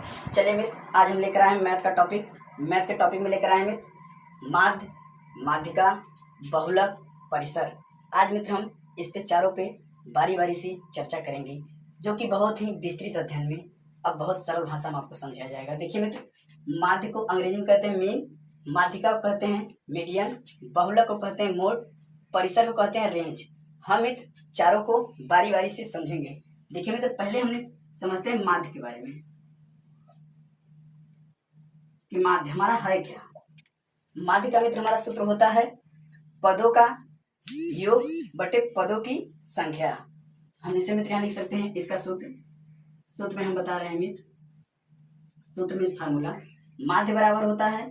चलिए मित्र, आज हम लेकर आए हैं मैथ का टॉपिक। मैथ के टॉपिक में लेकर आए हैं मित्र माध्य, माध्यिका, बहुलक, परिसर। आज मित्र हम इस पे चारों पे बारी बारी से चर्चा करेंगे, जो कि बहुत ही विस्तृत अध्ययन में अब बहुत सरल भाषा में आपको समझाया जाएगा। देखिए मित्र, माध्य को अंग्रेजी में कहते हैं मीन, माध्यिका को कहते हैं मीडियन, बहुलक को कहते हैं मोड, परिसर को कहते हैं रेंज। हम मित्र चारों को बारी बारी से समझेंगे। देखिए मित्र, पहले हमने समझते हैं माध्य के बारे में कि माध्य हमारा है क्या। माध्य का मित्र हमारा सूत्र होता है पदों का योग बटे पदों की संख्या। हम जैसे मित्र यहाँ लिख सकते हैं इसका सूत्र में हम बता रहे हैं मित्र, सूत्र में फार्मूला माध्य बराबर होता है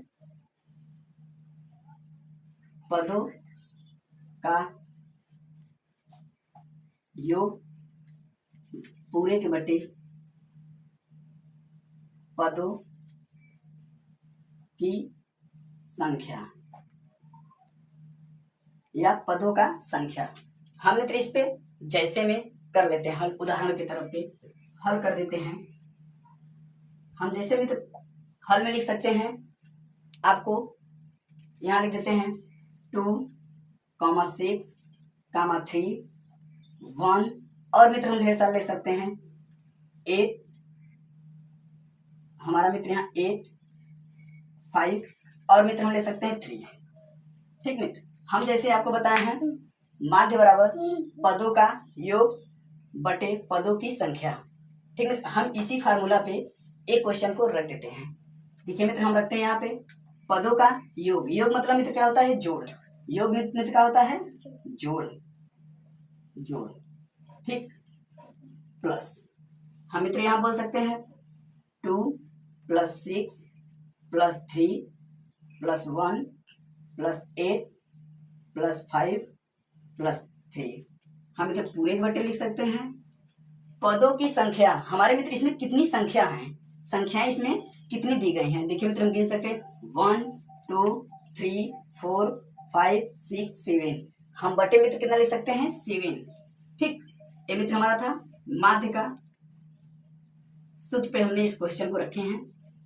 पदों का योग पूरे के बटे पदों की संख्या या पदों का संख्या। हम मित्र इस पे जैसे में कर लेते हैं हल, उदाहरण की तरफ पे हल कर देते हैं। हम जैसे मित्र हल में लिख सकते हैं, आपको यहाँ लिख देते हैं 2, 6, 3, 1 और मित्र हम ढेर सारे लिख सकते हैं 8, हमारा मित्र यहाँ 8, 5 और मित्र हम ले सकते हैं 3। ठीक मित्र, हम जैसे आपको बताए हैं माध्य बराबर पदों का योग बटे पदों की संख्या। ठीक मित्र, हम इसी फार्मूला पे एक क्वेश्चन को रख देते हैं। देखिए मित्र, हम रखते हैं यहाँ पे पदों का योग। योग मतलब मित्र क्या होता है? जोड़। योग मित्र क्या होता है? जोड़। ठीक, प्लस हम मित्र यहाँ बोल सकते हैं 2 + 6 + 3 + 1 + 8 + 5 + 3। हम मित्र पूरे के बटे लिख सकते हैं पदों की संख्या। हमारे मित्र इसमें कितनी संख्या है, संख्याएं इसमें कितनी दी गई हैं? देखिए मित्र हम गिन सकते हैं 1, 2, 3, 4, 5, 6, 7। हम बटे मित्र कितना लिख सकते हैं? 7। ठीक, ये मित्र हमारा था माध्य का सूत्र पे हमने इस क्वेश्चन को रखे हैं।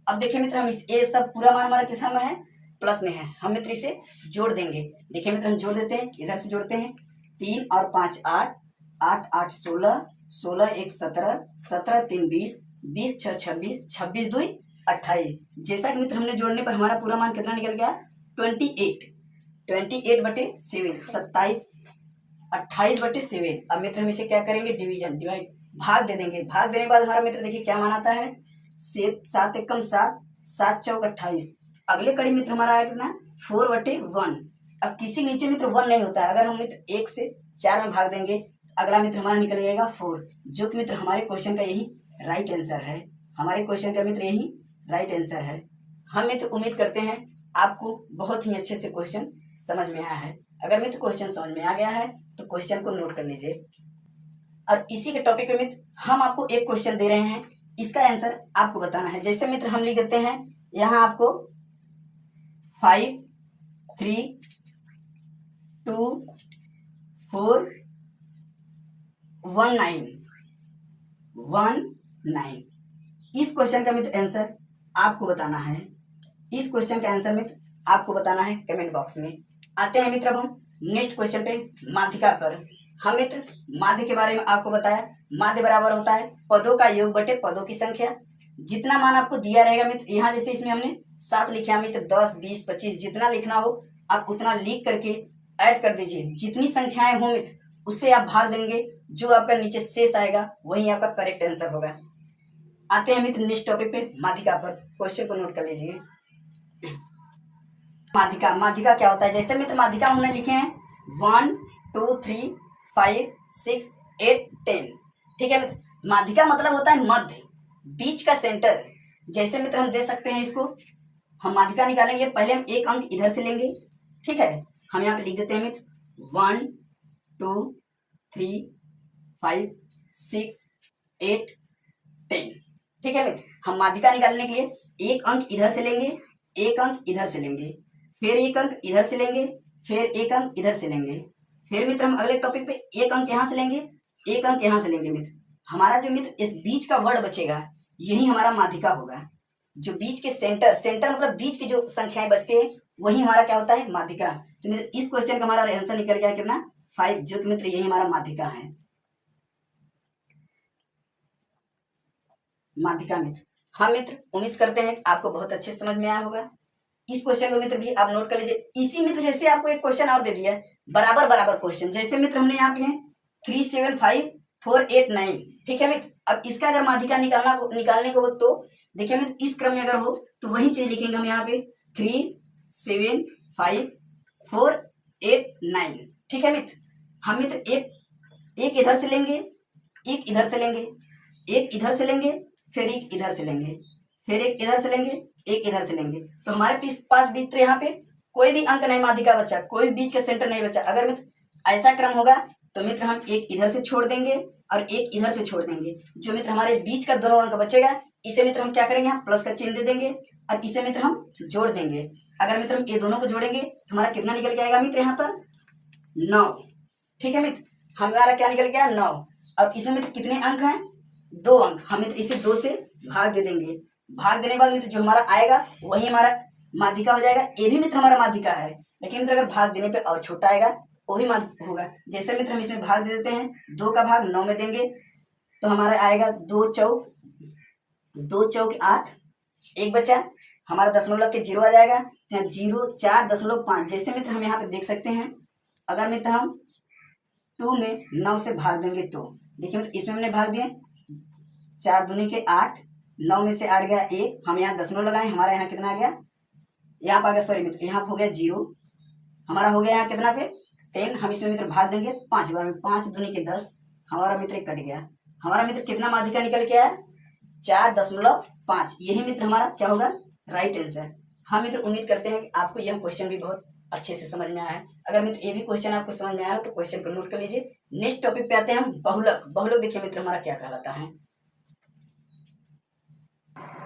अब देखिए मित्र, हम इस ये सब पूरा मान हमारा किस में है? प्लस में है। हम मित्र इसे जोड़ देंगे। देखिए मित्र हम जोड़ देते हैं, इधर से जोड़ते हैं 3 और 5 8, 8 8 16, 16 1 17, 17 3 20, 20 6 26, 26 2 28। जैसा कि मित्र हमने जोड़ने पर हमारा पूरा मान कितना निकल गया? 28। 28/7, 27, 28/7। अब मित्र हम इसे क्या करेंगे? डिवीजन, डिवाइड, भाग दे देंगे। भाग देने के बाद हमारा मित्र देखिए क्या मान आता है? 7 एकम 7, 7 चौक 28। अगले कड़ी मित्र हमारा आया कितना? 4/1। अब किसी नीचे मित्र 1 नहीं होता है। अगर हम मित्र 1 से 4 में भाग देंगे, अगला मित्र हमारा निकल जाएगा 4, जो कि मित्र हमारे क्वेश्चन का यही राइट आंसर है। हमारे क्वेश्चन का मित्र यही राइट आंसर है। हम मित्र उम्मीद करते हैं आपको बहुत ही अच्छे से क्वेश्चन समझ में आया है। अगर मित्र क्वेश्चन समझ में आ गया है तो क्वेश्चन को नोट कर लीजिए। और इसी के टॉपिक पे मित्र हम आपको एक क्वेश्चन दे रहे हैं, इसका आंसर आपको बताना है। जैसे मित्र हम लिख देते हैं यहाँ आपको 5 3 2 4 1 9। इस क्वेश्चन का मित्र आंसर आपको बताना है। इस क्वेश्चन का आंसर मित्र आपको बताना है कमेंट बॉक्स में। आते हैं मित्र अब हम नेक्स्ट क्वेश्चन पे, माध्यिका पर। हम मित्र माध्य के बारे में आपको बताया, माध्य बराबर होता है पदों का योग बटे पदों की संख्या। जितना मान आपको दिया रहेगा मित्र, यहाँ जैसे इसमें हमने 7 लिखा मित्र, 10 20 25 जितना लिखना हो आप उतना लिख करके ऐड कर दीजिए। जितनी संख्याएं हो मित्र उससे आप भाग देंगे, जो आपका नीचे शेष आएगा वही आपका करेक्ट आंसर होगा। आते हैं मित्र नेक्स्ट टॉपिक पे, माध्यिका पर। क्वेश्चन को नोट कर लीजिए। माध्यिका, माध्यिका क्या होता है? जैसे मित्र माध्यिका हमने लिखे हैं 1 2 3 5 6 8 10। ठीक है मित्र, माध्यिका मतलब होता है मध्य, बीच का सेंटर। जैसे मित्र हम दे सकते हैं इसको, हम माध्यिका निकालेंगे, पहले हम एक अंक इधर से लेंगे। ठीक है, हम यहाँ पे लिख देते हैं मित्र 1 2 3 5 6 8 10। ठीक है मित्र, हम माध्यिका निकालने के लिए एक अंक इधर से लेंगे, एक अंक इधर से लेंगे, फिर एक अंक इधर से लेंगे, फिर एक अंक इधर से लेंगे, फिर मित्र हम अगले टॉपिक पे एक अंक यहाँ से लेंगे, एक अंक यहाँ से लेंगे। मित्र हमारा जो मित्र इस बीच का वर्ड बचेगा यही हमारा माध्यिका होगा। जो बीच के सेंटर मतलब बीच की जो संख्याएं बचती है वही हमारा क्या होता है, माध्यिका। तो मित्र इस क्वेश्चन का हमारा आंसर निकल गया कितना, 5, जो कि मित्र यही हमारा माध्यिका है, माध्यिका मित्र। हाँ मित्र, उम्मीद करते हैं आपको बहुत अच्छे समझ में आया होगा। इस क्वेश्चन को मित्र भी आप नोट कर लीजिए। इसी मित्र जैसे आपको एक क्वेश्चन और दे दिया है, बराबर बराबर क्वेश्चन, जैसे मित्र हमने यहाँ पे 3, 7, 5, 4, 8, 9, ठीक है मित्र। अब इसका अगर माध्यिका निकालने को हो तो देखिए मित्र इस क्रम में अगर हो तो वही चीज लिखेंगे हम यहाँ पे 3, 7, 5, 4, 8, 9, ठीक है मित्र। हम मित्र एक इधर से लेंगे, एक इधर से लेंगे, एक इधर से लेंगे, फिर एक इधर से लेंगे, फिर एक इधर से लेंगे, एक इधर से लेंगे। तो हमारे पास मित्र यहाँ पे कोई भी अंक नहीं माध्यिका बचा, कोई बीच का सेंटर नहीं बचा। अगर मित्र ऐसा क्रम होगा तो मित्र हम एक इधर से छोड़ देंगे और एक इधर से छोड़ देंगे। जो मित्र हमारे बीच का दोनों अंक बचेगा इसे मित्र हम क्या करेंगे, हम प्लस का चिन्ह दे देंगे और इसे मित्र हम जोड़ देंगे। अगर मित्र हम ये दोनों को जोड़ेंगे तो हमारा कितना निकल के आएगा मित्र, यहाँ पर 9, ठीक है मित्र। हमारा क्या निकल गया, 9। अब इसमें मित्र कितने अंक हैं, 2 अंक। हम मित्र इसे 2 से भाग दे देंगे। भाग देने के बाद मित्र जो हमारा आएगा वही हमारा माध्यिका हो जाएगा। ये भी मित्र हमारा माध्यिका है, लेकिन मित्र अगर भाग देने पे और छोटा आएगा वही माध्यिका होगा। जैसे मित्र हम इसमें भाग दे देते हैं, 2 का भाग 9 में देंगे तो हमारा आएगा 2 चौक 8, एक बचा हमारा दशमलव के 0 आ जाएगा, 0.4.5। जैसे मित्र हम यहाँ पे देख सकते हैं, अगर मित्र हम 2 में 9 से भाग देंगे तो देखिए मित्र इसमें हमने भाग दिए 4 दूनी के 8, 9 में से 8 गया 1, हम यहाँ दशमलव लगाए, हमारा यहाँ कितना आ गया, यहाँ पर आ गया, सॉरी मित्र यहाँ हो गया 0, हमारा हो गया यहाँ कितना पे 10। हम इसमें मित्र भाग देंगे 5 बार में, 5 दूनी के 10, हमारा मित्र कट गया। हमारा मित्र कितना माध्यिका निकल के आया, 4.5। यही मित्र हमारा क्या होगा, राइट आंसर। हम मित्र उम्मीद करते हैं कि आपको यह क्वेश्चन भी बहुत अच्छे से समझ में आया है। अगर मित्र ये भी क्वेश्चन आपको समझ में आया हो तो क्वेश्चन को नोट कर लीजिए। नेक्स्ट टॉपिक पे आते हैं हम, बहुलक। बहुलक देखिए मित्र हमारा क्या कहलाता है।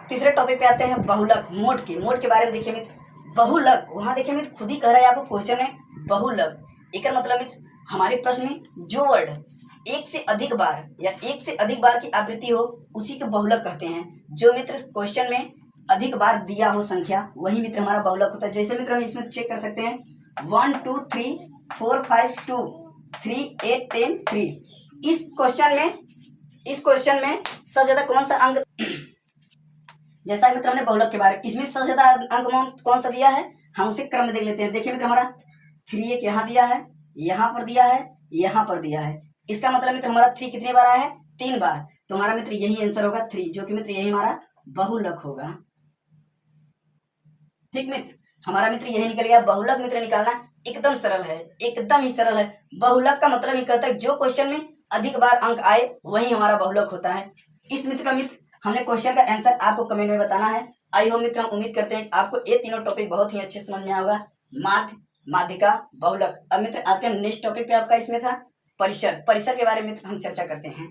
तीसरे टॉपिक पे आते हैं बहुलक, मोड के बारे में देखिए मित्र। बहुलक वहां देखिए मित्र खुद ही कह रहा है आपको क्वेश्चन में, बहुलक एक मतलब मित्र हमारे प्रश्न में जो वर्ड एक से अधिक बार या एक से अधिक बार की आवृत्ति हो उसी को बहुलक कहते हैं। जो मित्र क्वेश्चन में अधिक बार दिया हो संख्या वही मित्र हमारा बहुलक होता है। जैसे मित्र हम इसमें चेक कर सकते हैं 1 2 3 4 5 2 3 8 10 3। इस क्वेश्चन में सबसे ज्यादा कौन सा अंक, जैसा मित्र हमने बहुलक के बारे में, इसमें सबसे ज्यादा अंक कौन सा दिया है, हम उसे क्रम में देख लेते हैं। देखिए मित्र हमारा 3 एक यहाँ दिया है, यहाँ पर दिया है, यहाँ पर दिया है। इसका मतलब मित्र हमारा 3 कितने बार आया है, 3 बार। तो हमारा मित्र यही आंसर होगा 3, जो कि मित्र यही हमारा बहुलक होगा। ठीक मित्र, हमारा मित्र यही निकल गया। बहुलक मित्र निकालना एकदम सरल है, एकदम ही सरल है। बहुलक का मतलब ही कहता है जो क्वेश्चन में अधिक बार अंक आए वही हमारा बहुलक होता है। इस मित्र का मित्र हमने क्वेश्चन का आंसर आपको कमेंट में बताना है। आई होप मित्र हम उम्मीद करते हैं आपको ये तीनों टॉपिक बहुत ही अच्छे समझ में आया होगा, माध्य, माध्यिका, बहुलक। अब मित्र आते हैं नेक्स्ट टॉपिक पे, आपका इसमें था परिसर। परिसर के बारे में मित्र हम चर्चा करते हैं।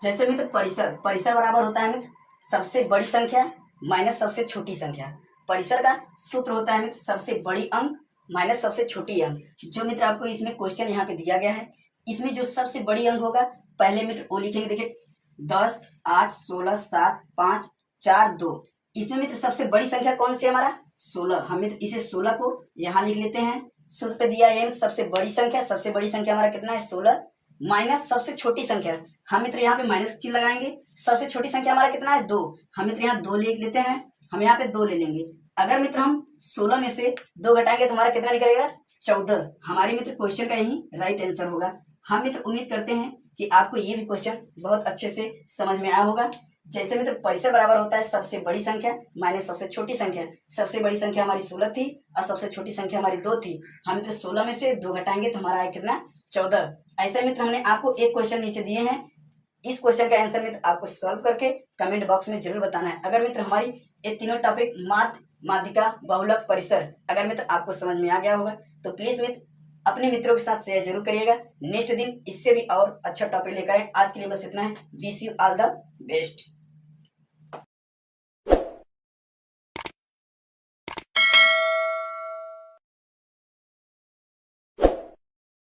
जैसे मित्र परिसर बराबर होता है मित्र सबसे बड़ी संख्या माइनस सबसे छोटी संख्या। परिसर का सूत्र होता है मित्र सबसे बड़ी अंक माइनस सबसे छोटी अंक। जो मित्र आपको इसमें क्वेश्चन यहाँ पे दिया गया है, इसमें जो सबसे बड़ी अंक होगा पहले मित्र वो लिखेंगे। देखिए 10 8 16 7 5 4 2। इसमें मित्र सबसे बड़ी संख्या कौन सी है, हमारा 16। हम मित्र इसे 16 को यहाँ लिख लेते हैं। सूत्र पे दिया है सबसे बड़ी संख्या हमारा कितना है 16, माइनस सबसे छोटी संख्या। हम मित्र यहाँ पे माइनस चिन्ह लगाएंगे। सबसे छोटी संख्या हमारा कितना है 2। हम मित्र यहाँ 2 लिख लेते हैं, हम यहाँ पे 2 ले लेंगे। अगर मित्र हम 16 में से 2 घटाएंगे तो हमारा कितना निकलेगा 14। हमारी मित्र क्वेश्चन का यही राइट आंसर होगा। हम मित्र उम्मीद करते हैं कि आपको ये भी क्वेश्चन बहुत अच्छे से समझ में आया होगा। जैसे मित्र परिसर बराबर होता है सबसे बड़ी संख्या माइनस सबसे छोटी संख्या। सबसे बड़ी संख्या हमारी 16 थी और सबसे छोटी संख्या हमारी 2 थी। हम मित्र 16 में से 2 घटाएंगे तो हमारा है कितना 14। ऐसे मित्र हमने आपको एक क्वेश्चन नीचे दिए हैं। इस क्वेश्चन का आंसर मित्र आपको सॉल्व करके कमेंट बॉक्स में जरूर बताना है। अगर मित्र हमारी ये तीनों टॉपिक माध्य, माध्यिका, बहुलक, परिसर अगर मित्र आपको समझ में आ गया होगा तो प्लीज मित्र अपने मित्रों के साथ शेयर जरूर करिएगा। नेक्स्ट दिन इससे भी और अच्छा टॉपिक लेकर आए। आज के लिए बस इतना है। Wish you all the best.